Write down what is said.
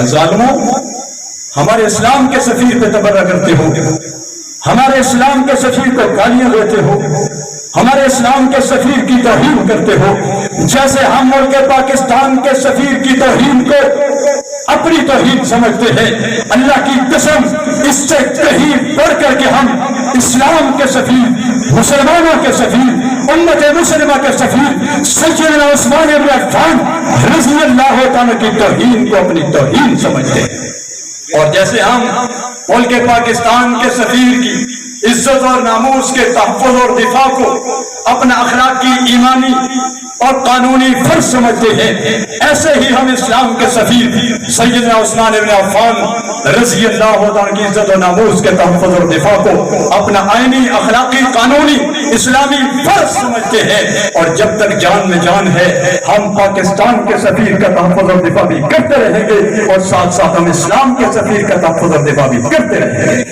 ظالموں، ہمارے اسلام کے سفیر پہ تبرہ کرتے ہو، ہمارے اسلام کے سفیر کو گالیاں دیتے ہو، ہمارے اسلام کے سفیر کی توہین کرتے ہو، جیسے ہم ملک پاکستان کے سفیر کی توہین کو اپنی توہین سمجھتے ہیں۔ اللہ کی قسم، اس سے کہیں بڑھ کر کے ہم اسلام کے سفیر، مسلمانوں کے سفیر، امت مسلمہ کے سفیر سیدنا عثمان بن عفان رضی اللہ تعالیٰ کی توہین کو اپنی توہین سمجھتے ہیں۔ اور جیسے ہم ملک پاکستان کے سفیر کی عزت اور ناموس کے تحفظ اور دفاع کو اپنا اخلاقی، ایمانی اور قانونی فرض سمجھتے ہیں، ایسے ہی ہم اسلام کے سفیر سیدنا عثمان بن عفان رضی اللہ عنہ کی عزت و ناموس کے تحفظ اور دفاع کو اپنا آئینی، اخلاقی، قانونی، اسلامی فرض سمجھتے ہیں۔ اور جب تک جان میں جان ہے ہم پاکستان کے سفیر کا تحفظ اور دفاع بھی کرتے رہیں گے، اور ساتھ ساتھ ہم اسلام کے سفیر کا تحفظ اور دفاع بھی کرتے رہیں گے۔